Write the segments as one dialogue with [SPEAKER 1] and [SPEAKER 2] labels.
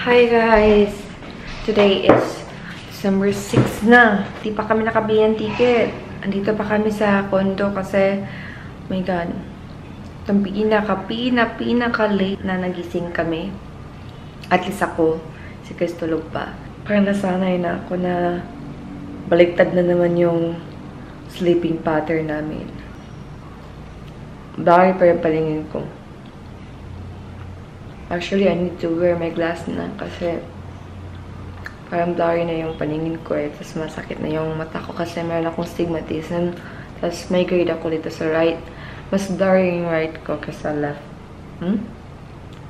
[SPEAKER 1] Hi guys! Today is December 6 na. Di pa kami nakabili ng ticket. Andito pa kami sa condo kasi, oh my god, itong pinaka-late na nagising kami. At least ako, si Chris tulog pa. Parang nasanay na ako na baliktad na naman yung sleeping pattern namin. Blurry pa yung palingin ko. Actually, I need to wear my glass na kasi parang blurry na yung paningin ko eh. Tapos masakit na yung mata ko kasi meron akong stigmatism. Tapos may grade ako dito sa right. Mas blurry yung right ko kaysa left.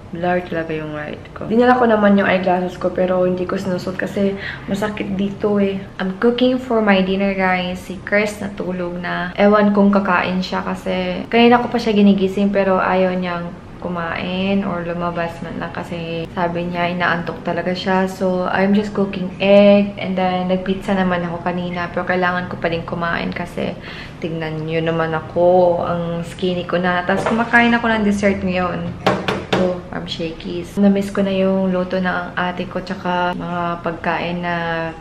[SPEAKER 1] Blurry talaga yung right ko. Dinala ko naman yung eyeglasses ko pero hindi ko sinusot kasi masakit dito eh. I'm cooking for my dinner guys. Si Chris natulog na. Ewan kung kakain siya kasi kanina ko pa siya ginigising pero ayaw niyang kumain or lumabas man lang kasi sabi niya inaantok talaga siya. So, I'm just cooking egg and then nagpizza naman ako kanina pero kailangan ko pa din kumain kasi tignan nyo naman ako, ang skinny ko na. Tapos kumakain ako ng dessert ngayon. So, I'm shakies. Na-miss ko na yung luto ng ate ko tsaka mga pagkain na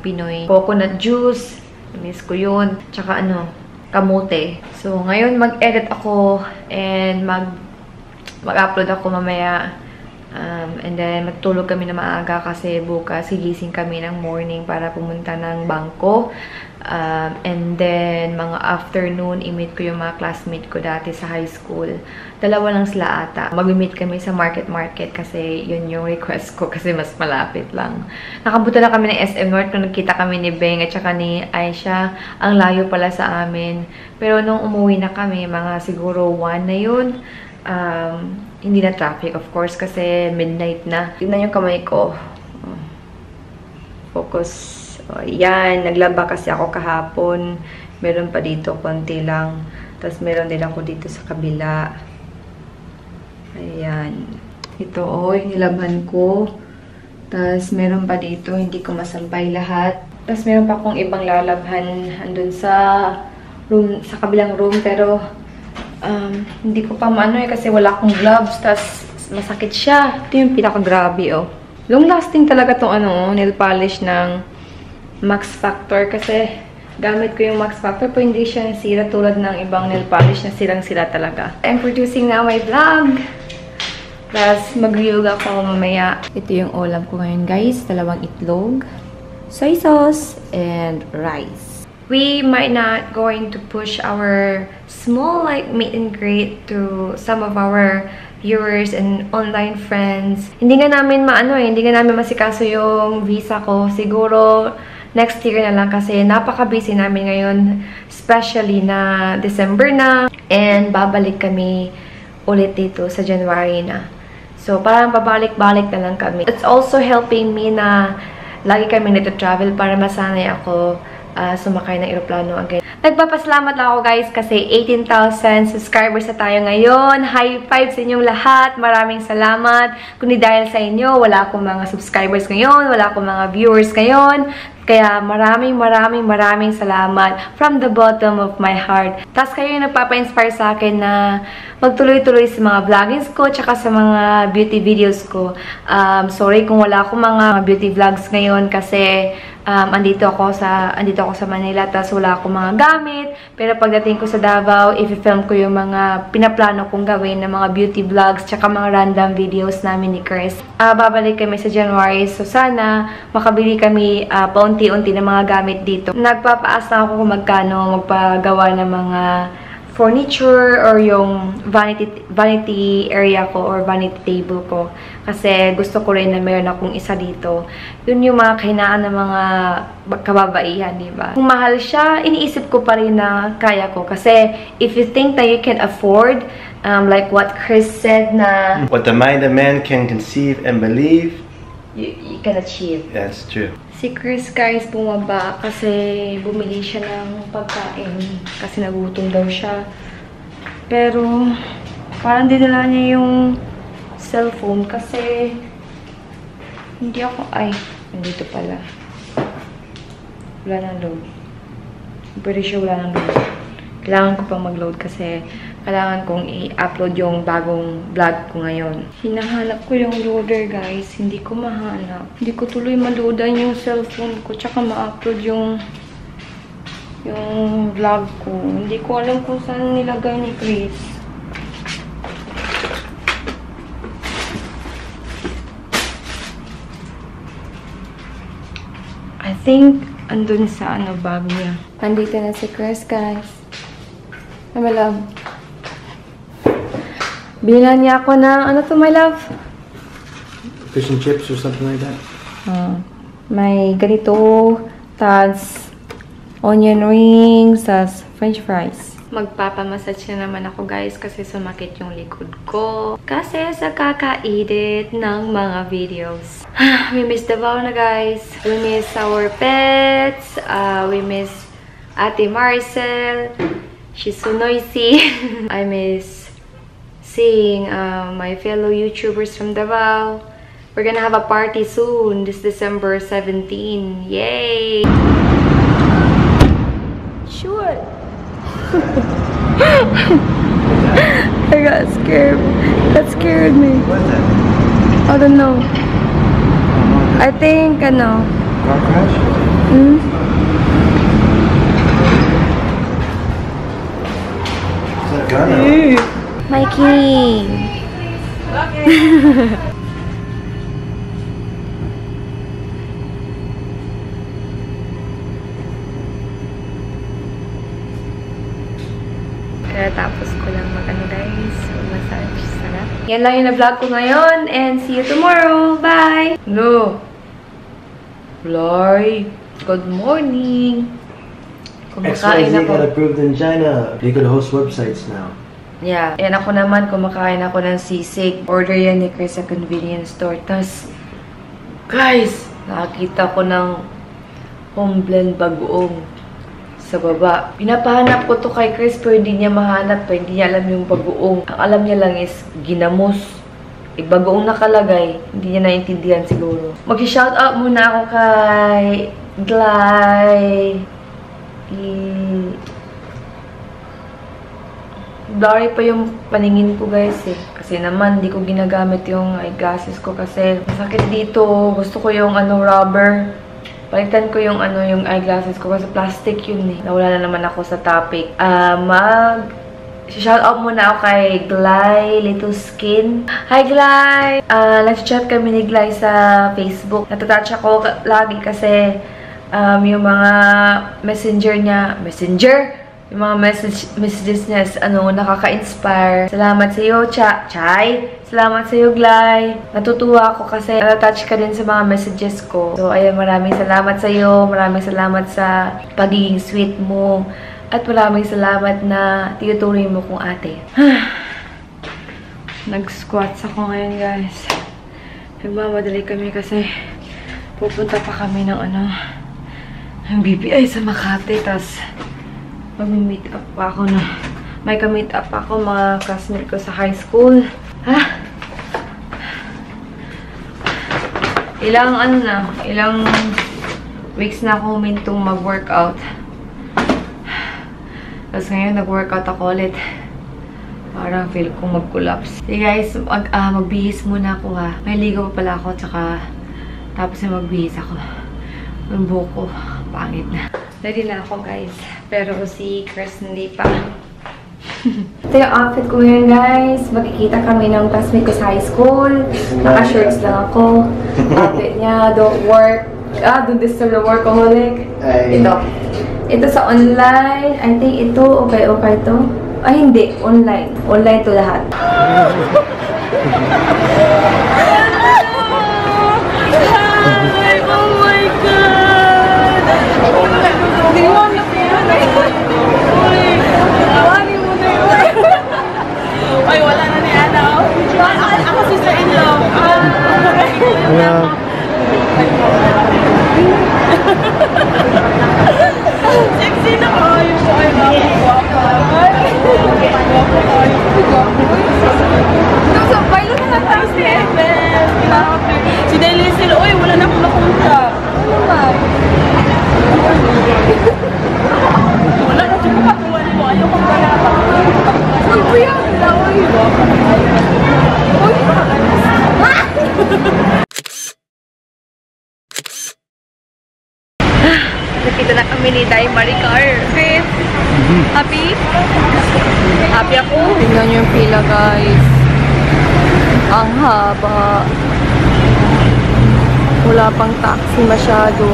[SPEAKER 1] Pinoy. Coconut juice, na-miss ko yun. Tsaka ano, kamote. So, ngayon mag-edit ako and mag-upload ako mamaya. And then, magtulog kami na maaga kasi bukas gigising kami ng morning para pumunta ng bangko. And then, mga afternoon, i-meet ko yung mga classmate ko dati sa high school. Dalawa lang sila ata. Mag-meet kami sa market kasi yun yung request ko kasi mas malapit lang. Nakabuta na kami ng SM North kung nagkita kami ni Beng at saka ni Aisha. Ang layo pala sa amin. Pero nung umuwi na kami, mga siguro 1 na yun. Hindi na traffic, of course, kasi midnight na. Tignan yung kamay ko. Focus. Yan, naglaba kasi ako kahapon. Meron pa dito, konti lang. Tapos meron din ako dito sa kabila. Ayan. Ito, yung nilabhan ko. Tapos meron pa dito, hindi ko masampay lahat. Tapos meron pa akong ibang lalabhan andun sa room, sa kabilang room, pero hindi ko pa maano eh kasi wala akong gloves, tas masakit siya. Ito yung pinaka-grabe oh. Long lasting talaga tong ano, nail polish ng Max Factor kasi gamit ko yung Max Factor pero hindi siya nasira tulad ng ibang nail polish na silang-sila talaga. I'm producing now my vlog. Tapos mag-yoga ako mamaya. Ito yung ulam ko ngayon guys. 2 itlog, soy sauce, and rice. We might not going to push our small like meet and greet to some of our viewers and online friends. Hindi nga namin hindi nga namin masikaso yung visa ko. Siguro next year na lang kasi napaka-busy namin ngayon, especially na December na and babalik kami ulit dito sa January na. So parang babalik-balik na lang kami. It's also helping me na lagi kami nito travel para masanay ako sumakay ng eroplano again. Nagpapasalamat lang ako guys kasi 18,000 subscribers na tayo ngayon. High five sa inyong lahat. Maraming salamat. Kundi dahil sa inyo, wala akong mga subscribers ngayon, wala akong mga viewers ngayon. Kaya maraming salamat from the bottom of my heart. Tapos kayo yung nagpapa-inspire sa akin na magtuloy-tuloy sa mga vloggings ko tsaka sa mga beauty videos ko. Sorry kung wala akong mga beauty vlogs ngayon kasi andito ako sa Manila tapos wala akong mga gamit. Pero pagdating ko sa Davao, i-film ko yung mga pinaplano kong gawin na mga beauty vlogs tsaka mga random videos namin ni Chris. Babalik kami sa January so sana makabili kami paunti-unti ng mga gamit dito. Nagpapaasa ako kung magkano magpagawa ng mga furniture or yung vanity area ko or vanity table ko. Kasi gusto ko rin na meron akong isa dito. Yun yung mga kahinaan ng mga kababaihan, diba? Kung mahal siya, iniisip ko pa rin na kaya ko. Kasi if you think that you can afford, like what Chris said na
[SPEAKER 2] what the mind of man can conceive and believe,
[SPEAKER 1] you can achieve.
[SPEAKER 2] That's true.
[SPEAKER 1] Si Chris guys bumaba kasi bumili siya ng pagkain kasi nagutom daw siya. Pero parang dinala niya yung cellphone kasi hindi ako, nandito pala. Wala nang load. Pretty sure wala nang load. Kailangan ko pang mag-load kasi kailangan kong i-upload yung bagong vlog ko ngayon. Hinahanap ko yung loader, guys. Hindi ko mahanap. Hindi ko tuloy maludan yung cellphone ko, tsaka ma-upload yung vlog ko. Hindi ko alam kung saan nilagay ni Chris. I think andun sa bag niya. Andito na si Chris, guys. Ay, my love. Bilan niya ako ng, ano to, my love?
[SPEAKER 2] Fish and chips or something like that?
[SPEAKER 1] May ganito, tas onion rings, tas french fries. Magpapamassage na naman ako, guys, kasi sumakit yung likod ko. Kasi sa kakaedit ng mga videos. We miss Davao na, guys. We miss our pets. We miss Ate Marcel. She's so noisy. I miss seeing my fellow YouTubers from Davao. We're gonna have a party soon, this December 17. Yay! Sure! I got scared. That scared me.
[SPEAKER 2] What's that?
[SPEAKER 1] I don't know. I think,
[SPEAKER 2] Car crash?
[SPEAKER 1] Hmm?
[SPEAKER 2] Is that a gun?
[SPEAKER 1] Mikey! Kaya tapos ko lang guys. Massage. Sarap. Yan lang yung na-vlog ko ngayon. And see you tomorrow. Bye! No! Flory! Good morning! Kumakain
[SPEAKER 2] XYZ
[SPEAKER 1] ako.
[SPEAKER 2] got approved in China. They could host websites now.
[SPEAKER 1] Yeah. Yan ako naman, kumakain ako ng sisig. Order yan ni Chris sa convenience store. Tapos, guys, nakakita ko ng home blend bagoong sa baba. Pinapahanap ko to kay Chris pero hindi niya mahanap. Hindi niya alam yung bagoong. Ang alam niya lang is ginamos. Bagoong nakalagay. Hindi niya naintindihan siguro. Mag-shoutout muna ako kay Glay. Blurry pa yung paningin ko, guys, eh. Kasi naman, hindi ko ginagamit yung eyeglasses ko kasi masakit dito. Gusto ko yung rubber. Palitan ko yung yung eyeglasses ko kasi plastic yun, eh. Nawala na naman ako sa topic. Shoutout muna ako kay Glay Little Skin. Hi, Glay! Nag-chat kami ni Glay sa Facebook. Natatouch ako lagi kasi yung mga messenger niya, yung mga messages niya is, nakaka-inspire. Salamat sa iyo, Chay. Salamat sa iyo, Glay. Natutuwa ako kasi natatouch ka din sa mga messages ko. So, ayun, maraming salamat sa iyo. Maraming salamat sa pagiging sweet mo. At maraming salamat na tinuturing mo kong ate. Nag-squats ako ngayon, guys. Nagmamadali kami kasi pupunta pa kami ng ng BPI sa Makati. Tapos, mag-meet up pa ako na. May ka-meet up ako mga classmate ko sa high school. Ilang weeks na ako humintong mag-workout. Tapos ngayon, nag-workout ako ulit. Parang feel kong mag-collapse. Hey guys, magbihis muna ako, ha. May ligo pa pala ako, tsaka tapos na magbihis ako. Yung buhok ko, pangit na. Ready na ako, guys. Pero si Chris hindi pa. Ito yung outfit ko ngayon, guys. Magkikita kami ng classmate ko sa high school. Naka-shirts lang ako. Outfit niya, don't work. Don't disturb the workaholic. Ito sa online. I think ito, okay to. Ay, hindi. Online. Online to lahat.
[SPEAKER 3] Ay, wala na ni Ana. Ako si Sir Inlo. Sexy na kayo. Ay, guwapo. Guwapo kayo.
[SPEAKER 1] Sabay lang na lang si
[SPEAKER 3] Yes, grabe. Si Deli sila, uy, wala na akong nakunta.
[SPEAKER 1] Ano ba?
[SPEAKER 3] Wala na siya kapatuan mo. Ayaw kong wala pa.
[SPEAKER 1] Dito na kami ni Day Maricar. Chris, happy? Happy ako. Tingnan niyo yung pila, guys. Ang haba. Wala pang taxi masyado.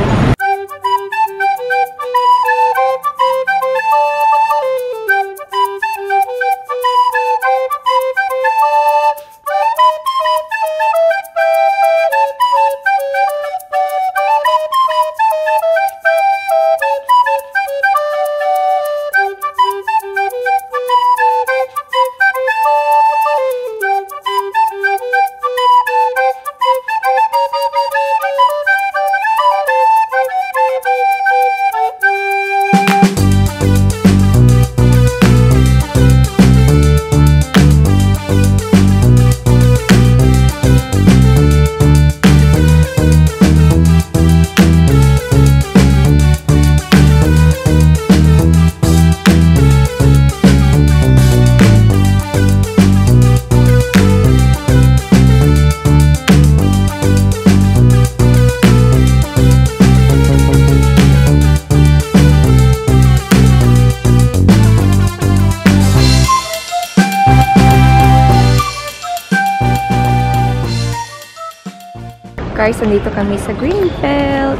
[SPEAKER 1] Guys, nandito kami sa Greenbelt.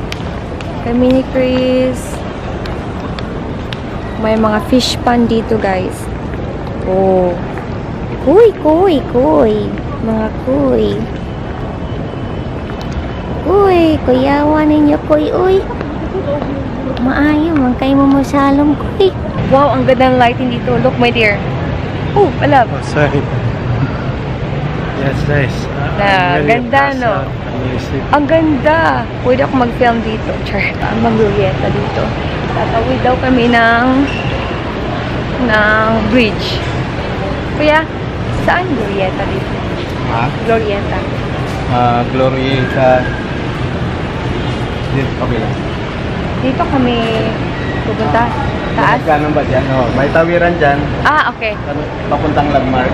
[SPEAKER 1] Kami ni Chris. May mga fish pan dito, guys. Oh. Kuy, kuy, kuy. Mga kuy. Kuy, kuyawa ninyo, kuy, uy. Maayo, man kayo mo masalong, kuy. Wow, ang ganda ng lighting dito. Look, my dear. Oh, pala.
[SPEAKER 2] Oh, sorry. Yeah, it's nice.
[SPEAKER 1] Ganda, no? Ang ganda! Pwede ako mag-film dito. Char, ang glorieta dito. Tatawid daw kami ng bridge. Kuya, saan glorieta dito?
[SPEAKER 2] Ha?
[SPEAKER 1] Glorieta.
[SPEAKER 2] Glorieta. Okay lang.
[SPEAKER 1] Dito kami pupunta. Taas?
[SPEAKER 2] Kanan ba dyan? Oh, may tawiran dyan.
[SPEAKER 1] Ah, okay.
[SPEAKER 2] Papuntang landmark.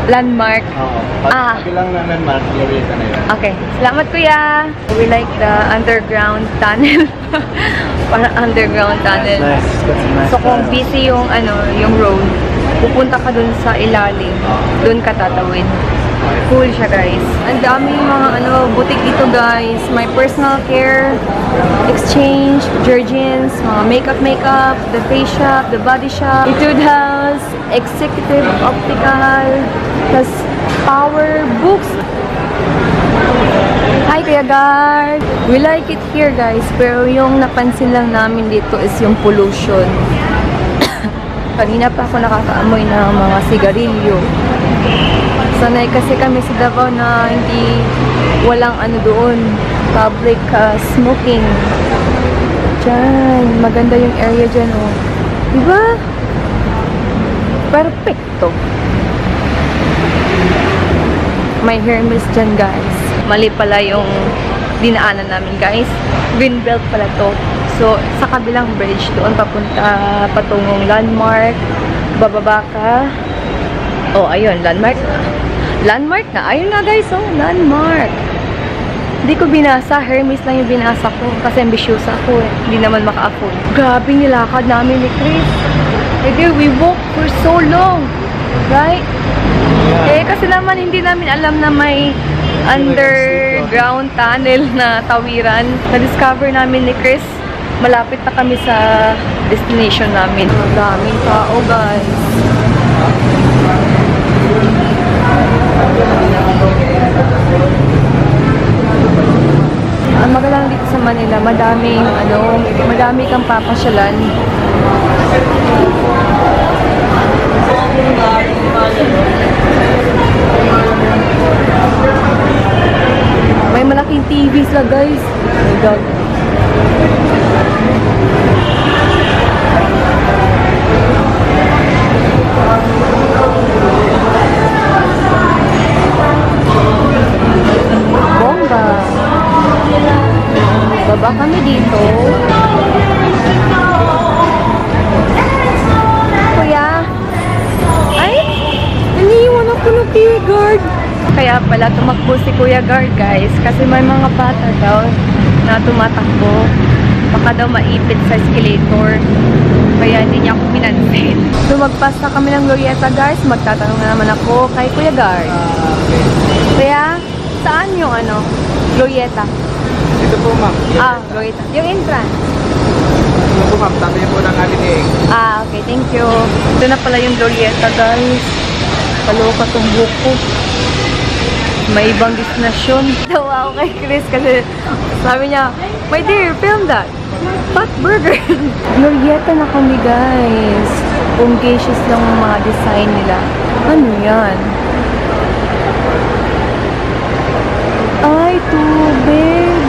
[SPEAKER 1] Landmark.
[SPEAKER 2] Oo. Pag bilang na landmark, Glorieta na yun.
[SPEAKER 1] Okay. Salamat, kuya! We like the underground tunnel. Parang underground tunnel.
[SPEAKER 2] Nice. Nice.
[SPEAKER 1] So, kung busy yung, yung road, pupunta ka dun sa ilalim. Dun ka tatawid. Cool siya, guys. Ang daming mga butik dito, guys. May personal care, exchange, Jergens, mga makeup, the face shop, the body shop, Etude House, executive optical, plus power books. Hi, Kuya Guard! We like it here, guys. Pero yung napansin lang namin dito is yung pollution. Kanina pa ako nakakaamoy ng mga sigarilyo. Sanay kasi kami sa Davao na walang doon, public smoking. Diyan, maganda yung area dyan, oh. Diba? Perfecto. May Hermes dyan, guys. Mali pala yung dinaanan namin, guys. Greenbelt pala to. So, sa kabilang bridge, doon papunta patungong landmark. Bababa ka. Oh, ayun, landmark. Landmark na. Ayun na, guys, oh, landmark. Hindi ko binasa. Hermes lang yung binasa ko. Kasi ambisyosa ako, eh. Hindi naman maka-afford. Grabe nilakad namin ni Chris. We walk for so long. Right? Yeah. Kasi naman, hindi namin alam na may underground tunnel na tawiran. Na-discover namin ni Chris. Malapit na kami sa destination namin. Ang daming tao, guys. Ang magalang dito sa Manila, madami kang papasyalan. May malaking TV sila, guys. Oh my God. Bomba. Baba kami dito. Kuya? Ay! Iniiwan ako ng Kuya Guard. Kaya pala tumakbo si Kuya Guard, guys. Kasi may mga bata daw na tumatakbo. Baka daw maipit sa escalator. Kaya hindi niya ako pinansin. Lumagpas na kami ng Glorieta, guys. Magtatanong na naman ako kay Kuya Gar. Kaya, saan yung Glorieta?
[SPEAKER 2] Ito po, ma'am.
[SPEAKER 1] Glorieta. Yung entrance.
[SPEAKER 2] Ito po, ma'am. Tabi po ng holiday.
[SPEAKER 1] Okay. Thank you. Ito na pala yung Glorieta, guys. Kaloka tong buko. May ibang destinasyon. Tawa ako kay Chris kasi sabi niya, my dear, film that. Fat burger. Glorieta na kami, guys. Unggacious lang ang mga design nila. Ano yan? Ay, tubig.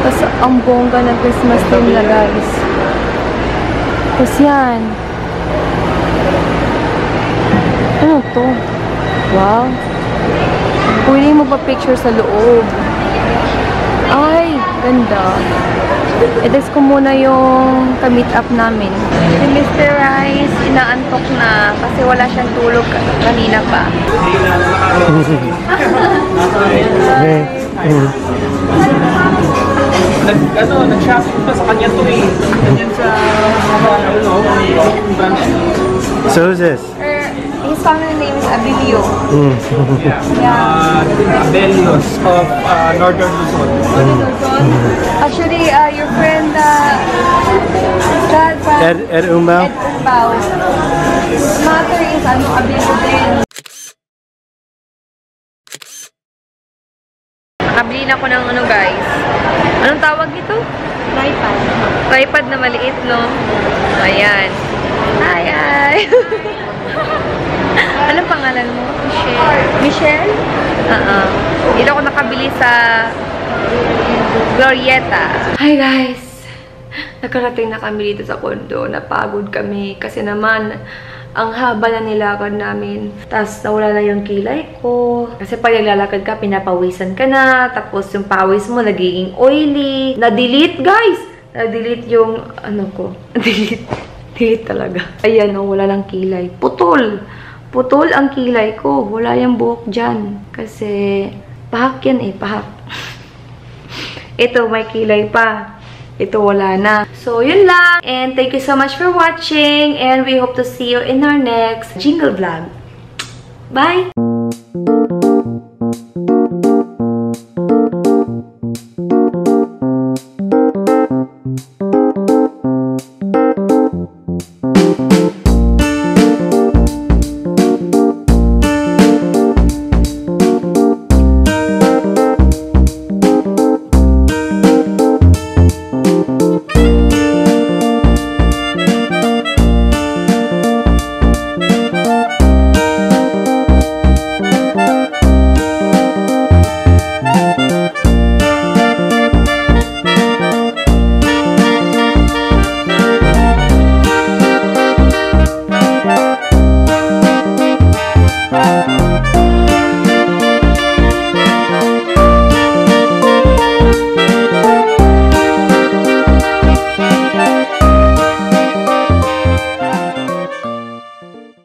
[SPEAKER 1] Tapos ang bongga ng Christmas tree nila, guys. Tapos yan. Ano to? Wow. Pwede mo pa picture sa loob. Ay, ganda. I-test ko muna yung ka-meet up namin. Si Mr. Rice, inaantok na kasi wala siyang tulog kanina pa.
[SPEAKER 2] Nag-shopping pa sa kanya to eh. Ganyan sa branch.
[SPEAKER 4] So who's this?
[SPEAKER 1] His family name is Abilio. Yeah.
[SPEAKER 2] Abelios of Northern Luzon.
[SPEAKER 1] Actually, your friend,
[SPEAKER 4] Ed Umbao?
[SPEAKER 1] Ed Umbao. Mother is Abilio din. Nakabili na ako ng guys. Anong tawag nito? Tripod. Tripod na maliit, no? Ayan. Hi! Anong pangalan mo? Michelle. Michelle? Dito ako nakabili sa Glorieta. Hi guys! Nakarating na kami dito sa condo. Napagod kami kasi naman ang haba na nilakad namin. Tapos nawala na yung kilay ko. Kasi pag naglalakad ka, pinapawisan ka na. Tapos yung pawis mo nagiging oily. Na-delete guys! Na-delete yung ko. Delete talaga. Ayan wala lang kilay. Putol! Putol ang kilay ko. Wala yung buhok dyan. Kasi pahak yan pahak. Ito may kilay pa. Ito wala na. So, yun lang. And thank you so much for watching. And we hope to see you in our next jingle vlog. Bye!